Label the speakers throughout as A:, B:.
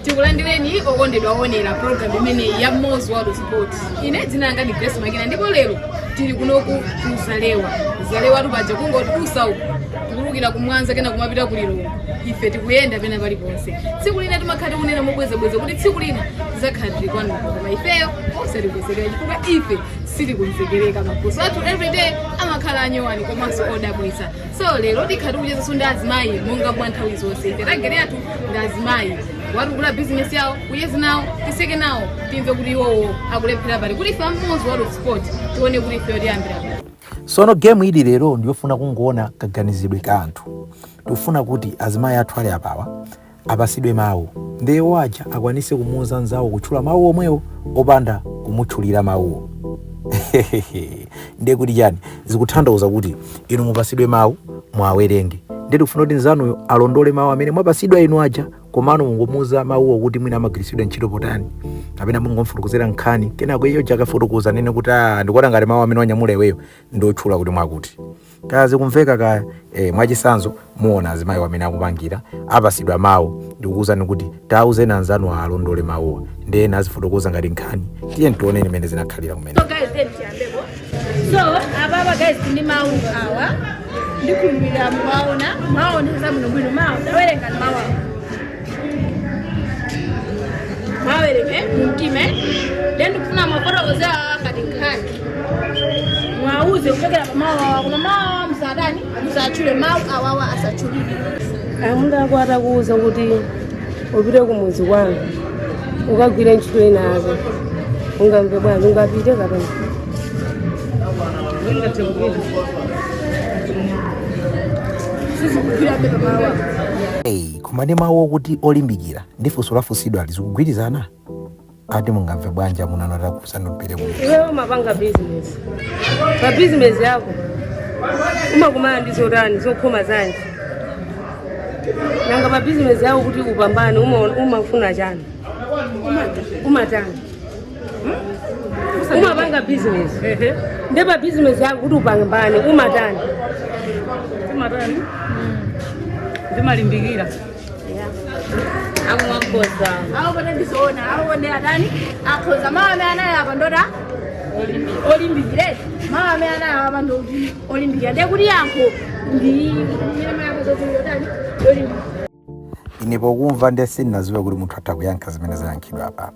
A: tikulandireni okondedwa onera program imene ya Mwos World Sport. Ine dzina langa ndi Grace Makina ndipo lero tili kunoku ku Zalewa tupaja kungoti usauku tikulukira kumwanza kena kumapita ku Lilongwe. Ife tikuyenda pena pali ponse. Tsiku lina timakhala kunena mobwezebweze kuti tsiku lina tidzakhala tili kwanu koma ifeyo osatikwezekera chifukwa ife sitikuzekereka makoso athu everyday amakhala anyowani komanso odabwitsa. So lero tikhala tikucheza ndi azimayi monga bwa nthawi zonse. Ife tagere athu ndi azimayi watukula business yawo kuyezi nawo tiseke nawo timve kuti iwowo akulephera pali kuti ife Mwos World Sport tione kuti ife tiyambira.
B: Sono game ili lero ndiyofuna kungoona kaganizidwe ka anthu. Tufuna kuti azimayi athu ali apawa apasidwe mawu. Ndewo aja akwanise kumuuza nzawo kutchula mawu omwewo opanda kumutchulira mawuwo. Ndiye kuti yani zikutanthauza kuti inu mupasidwe mawu mwawerenge. Ndiye tikufuna kuti nzanuyo alondole mawu amene mwapasidwa inu aja komano mungomuuza mawuwo kuti mwina amagwiritsidwa ntchito potani kapena mungomfutukuzira nkhani kenako iyo jakafutukuza nene kuti ndikuona ngati mawu amene wanyamula iweyo ndiotchula kuti mwakuti kazi kumveka ka mwachisanzo muona azimayi amene akupangira apasidwa mawu ndikukuwuzani kuti tauzeni anzanu alondole mawuwa ndiye nazifutukuza ngati nkhani tiye ntioneni imene zinakhalira kumene.
A: So ababa guys ndi mawu awa ndikhulupirira mwaona zabwinobwino mawu tawerenga mawu mawereke mutime then kufuna mafotokoza kati nkhani mwauze kuchokera pa mawu awa kuna mawu msadani musachule mawu awawa asachulike.
C: Amundu ako atakuuza kuti upite kumuzi kwanu ukagwire ntchito inazo ungamve bwanji ungapite kapena
B: kumane mawu kuti olimbikira ndifunso lafunsidwa lizikugwirizana ati mungamve bwanji amunano atakuwuzani upite kumuzi.
C: iwewe umapanga business pa business yako umakumana ndizo tani zokhoma zanji nanga pa business yako kuti upambane umafuna chani umatani umapanga business ndi pa business yako kuti upambane umatani
A: ndimalimbikira amwakoza awo bana ndizoona awo bone adani akhoza mama anaye apa ndoda olimbikire mama anaye apa ndo olimbikira de kuti yankho ndi nyama yako zotani olimbikira.
B: Ine pokumva ndese naziwe kuti munthu atakuyankha zimene zayankhidwa apa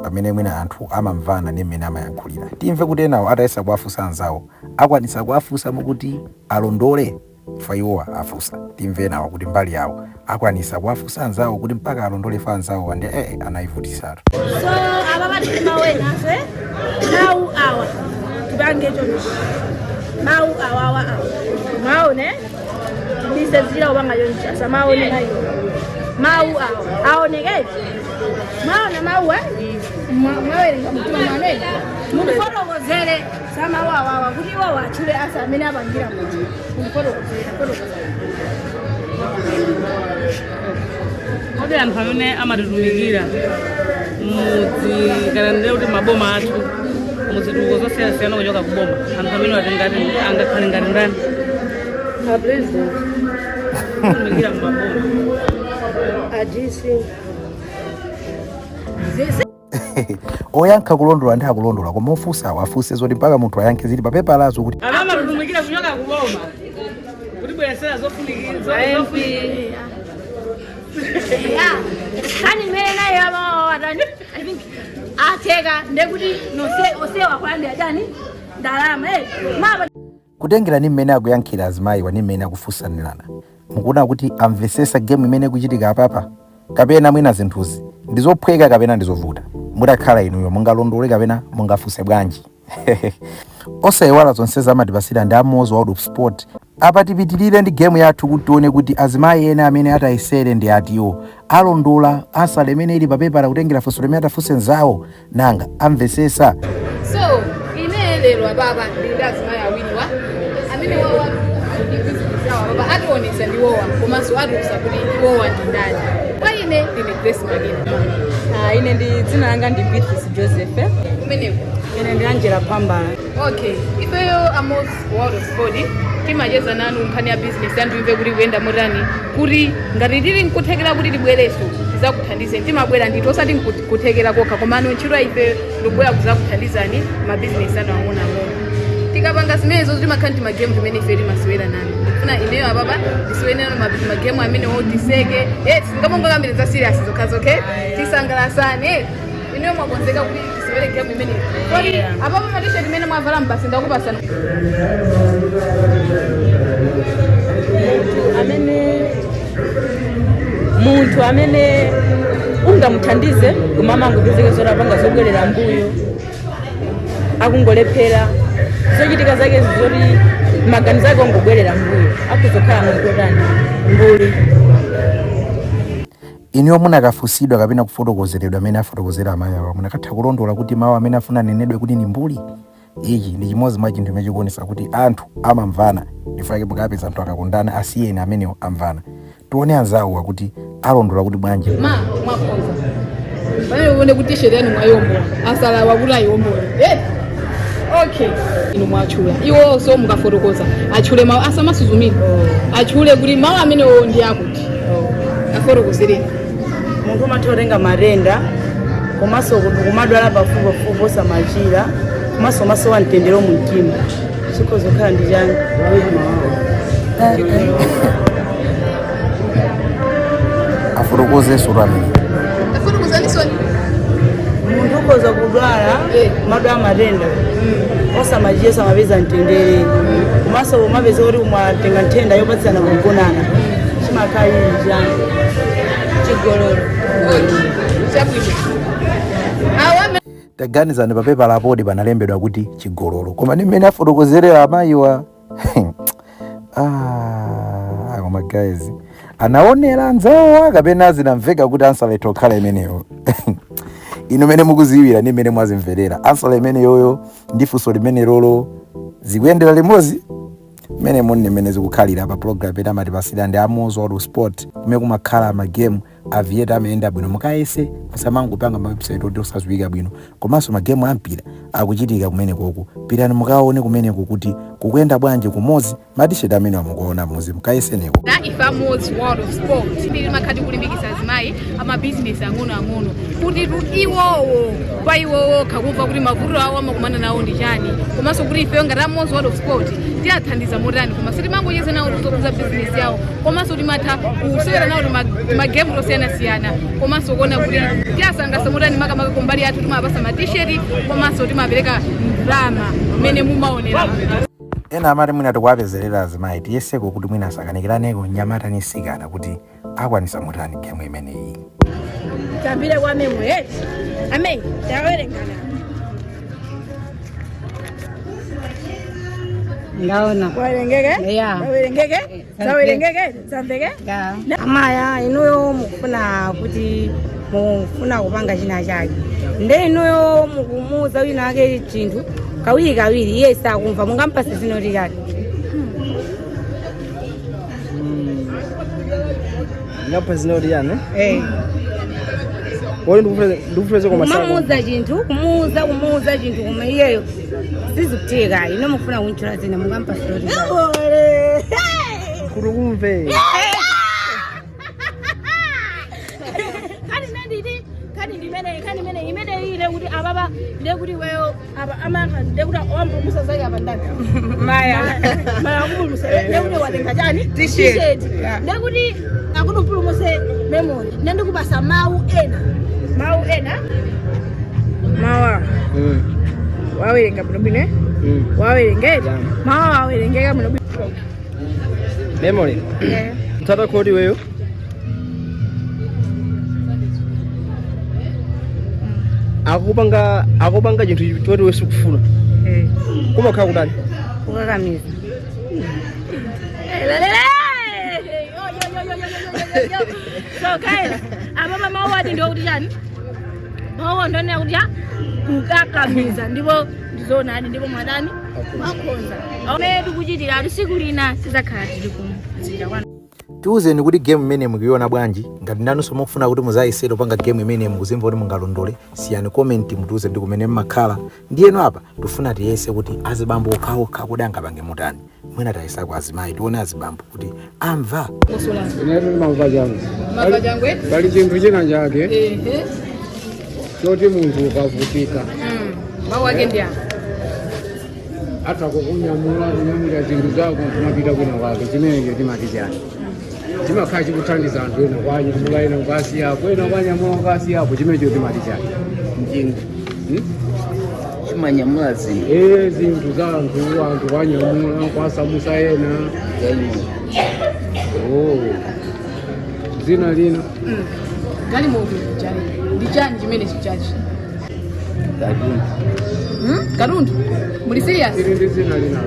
B: pamene mwina anthu amamvana ndi mmene amayankhulira timve kuti enawo atayesa kuwafunsa anzawo akwanisa kuwafunsa mukuti alondole fa iwowa afunsa timve nawo kuti mbali yawo akwanisa kuwafunsa anzawo kuti mpaka alondole fa anzawo ande anayivutisatu.
A: So ababa timawenafe mawu awa tubange chonchi mawu awa maone bisezira obanga yonchi asa maone nayo mawu awa aoneke maona mawu mwawerenga mutima mwane mufotokozere sama wawa kuti wawa achule asa amene apangira muti mufotokozere
D: Ode anthu amene amatitumikira mudzi kana ndere kuti maboma athu muzituko zosiyana kuchoka kuboma anthu amene watingati angakhale ngati ndani
C: a president
D: kutumikira maboma
C: adisi
B: oyankha kulondola ndi akulondola koma ofunsa afunse zoti mpaka munthu ayankhe zili papepa lazo kuti
D: amatitumikira kuchoka kuboma kuti bweresera zofunikira
A: kani mene naye atani I think ateka ndekuti ose wakwandi atani ndalama mama
B: kutengera ni mmene akuyankhira azimayi wani mmene akufunsanirana mukuona kuti amvesesa game imene kuchitika apapa kapena mwina zinthuzi ndizophweka kapena ndizovuta mutakhala inuyo mungalondole kapena mungafunse bwanji. Osayiwala zonse zamatipasira ndi Mwos World Sport apa tipitirire ndi game yathu kuti tione kuti azimayi ena amene atayesere ndi atiwo alondola asale imene ili papepala kutengera funso limene atafunse nzawo nanga amvesesa.
A: So ine lero ababa ndi azimayi awiriwa amene wawa ndi business yawo baba ationesa ndi wowa komanso atukusa kuti wowa ndi ndani kwa ine ndine Grace Makina.
E: Ine ndi dzina langa ndi Beatrice Joseph.
A: Kumeneko
E: ine ndi Angela Pambala.
A: Okay, ifeyo Mwos World Sport timacheza nanu nkhani ya business yandu imve kuti kuyenda motani kuti ngati tili nkuthekera kuti tibwereso tizakuthandize timabwera ndithu osati kuthekera kokha komano ntchito ife ndikubwera kuzakuthandizani mabizinesi anu ang'onoang'ono tikapanga zimenezo timakhala timagemu timene ife timasewera nanu ndikufuna ineyo ababa ndisiweneno magemu amene otiseke singamongokamire za serious zokhazo okay tisangalasane ineyo mwakonzeka kuti tisewere gemu imene kodi ababa matisheti imene mwavala mbasi ndakupasana
E: muntu amene ungamuthandize kumama ngupezeke zorapanga zobwerera mbuyo akungolephera zochitika zake zoti maganizo ake ongobwerera mbuyo akuzokhala mutotani mbuli
B: iniwo munakafusidwa kapena kufotokozeredwa amene afotokozera amayi awa munakatha kulondola kuti mawu amene afuna nenedwe kuti ni mbuli ichi ndi chimodzi mwa chinthu chimene chikuonesa kuti anthu amamvana ndifake mukapeza anthu akakundana asiyeni amenewo amvana tione anzawo kuti alondola kuti bwanji
A: mwakonza pamene uone kuti t-shirt yanu mwayombola asalawa kuti ayombola okay inu mwachula iwonso mukafotokoza achule mawu asamasuzumira achule kuti mawu amenewo ndi akuti afotokozereni
E: muntu umathotenga marenda komanso kumadwala pafupipafupi osamachira komanso masowa mtendere mu mtima chikozokhala ndi chani
B: afotokoze suramini
A: afotokozanisoni
E: muntu ukoza kudwala madwala marenda osamachira samapeza mtendere komanso umapeza kuti mwatenga nthenda yopatsana kugonana chimakhala ili chani chigololo
B: taganizani papepa lapodi panalembedwa kuti chigololo koma ni mmene afotokozerera amayiwa koma guys anaonera anzawo kapena zinamveka kuti ansala itokhala imeneyo ino mene mukuziwira ni mmene mwazimverera ansala imeneyoyo ndi funso limene lolo zikuyendera limodzi mene moni mene zikukhalira pa program pena mati pasida ndi Mwos wa sport kumene kumakhala magemu avieta amayenda bwino mukayese musamangopanga mawebsite oti osadziwika bwino komanso magemu ampira akuchitika kumene koko pitani mukaone kumene kuti kukuyenda bwanji kumodzi matisheti amene wamukuona muzi mukayeseneko
A: ifa Mwos World of Sport ndili makhati kulimbikitsa azimayi amabizinesi ang'onoang'ono kuti iwowo pa iwowo kakumva kuti mavuto awo amakumana nawo ndi chani komanso kuti ife ngati Mwos World of Sport tiyathandiza motani koma sitimangocheza nawo kusokuza bizinesi yawo komanso timatha kusewera nawo magemu tosiyana-siyana komanso kuona kuti tiyasangalatsa motani makamaka kumbali yathu timapasa matisheti komanso timapereka ndalama mmene mumaonera
B: ena amati mwina tikuwapezerera azimayi tiyeseko kuti mwina asakanikiraneko nyamata ni sikana kuti akwanisa motani gemu imeneyi
F: tambire kwa memu eti amen tawerengana
E: ndaona
F: wawerengeke wawerengeke zawerengeke zamveke
C: amaya inuyo mukufuna kuti mufuna kupanga china chake nde inuyo mukumuza wina ake chinthu kawiri iye sakumva mungampase zino tikati
G: ngapha zino liyane wali ndikufeza kwa masako
C: kumuza chinthu kumuza chinthu koma iyeyo sizikutika ino mukufuna kunchula zina mungampase zino tikati
G: kuti kumve
F: imene ile kuti ababa ndekuti weyo amaka ndekuti wambumusa zake apa ndani maya kumumusa ndekuti watenga chani t-shirt ndekuti akuti upulumuse memory ndikupasa mawu ena mawa wawerenga bwinobwino wawerengeka mawa wawerengeka bwinobwino
G: memory mtata kodi weyo akupanga chinthu choti wesi kufuna kumakhala kudani
C: kukakamiza
F: so kaila ababa mawu ati ndio kuti chani mawu ndone kuti kukakamiza ndipo ndizonani ndipo mwadani makhonza amedu kuchitira tsiku lina sizakhala tili kumzira kwanu
B: tiuzeni kuti game imene mukuiona bwanji, ngati nanunso mukufuna kuti muzayesera panga game imene mukuzimva kuti mungalondole, siyani comment mutiuze ndi kumene mmakhala. Ndiyeno apa tifuna tiyese kuti azibambo okhaokha kuti angapange mutani. Mwina tayesa kwa Azimayi tione azibambo kuti amva.
G: Inetu mamva jangu.
A: Mamva jangu eh?
G: Pali chinthu china chake. Choti munthu ukavutika.
A: Mawu ake ndi apa.
G: Hata kunyamula zinthu zako kumapita kwina kwake, chimenecho timati chani. Chimakhala chikuthandiza anthu ena kwanyamula ena ukasi yako, ena kwanyamula ukasi yako, chimenecho timati chani.
H: Njinga. Chimanyamula zinthu.
G: Zinthu za anthu kwanyamula, kwasamusa ena. Zina lina.
A: Gali moto chani. Ndi chani chimene chichachi. Katundu. Muli serious?
G: Ndi zina lina.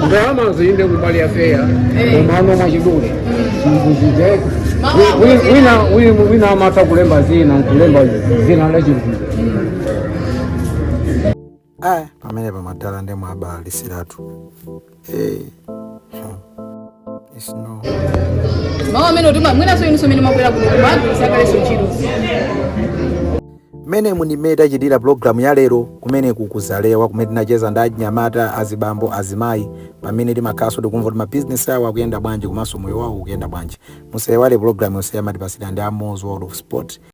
G: Ndalama zinde kubali afeya. Mama mwachidule. Zinthu wina amata kulemba zina la chinthu.
B: Pamene pamadala ndi mwabalisiratu. No.
A: Mawu amene utuma mwinaso inu somene makwera kuno kubantu sakaleso ntchito.
B: Mene munimeta chitira programu ya lero kumene kukuzalewa kumene tinacheza ndi anyamata azibambo Azimayi pamene timakhaso tikumva kuti mabizinesi awo akuyenda bwanji komanso moyo wawo ukuyenda bwanji. Musaiwale programu yonse yamatipasira ndi Mwos World of Sport.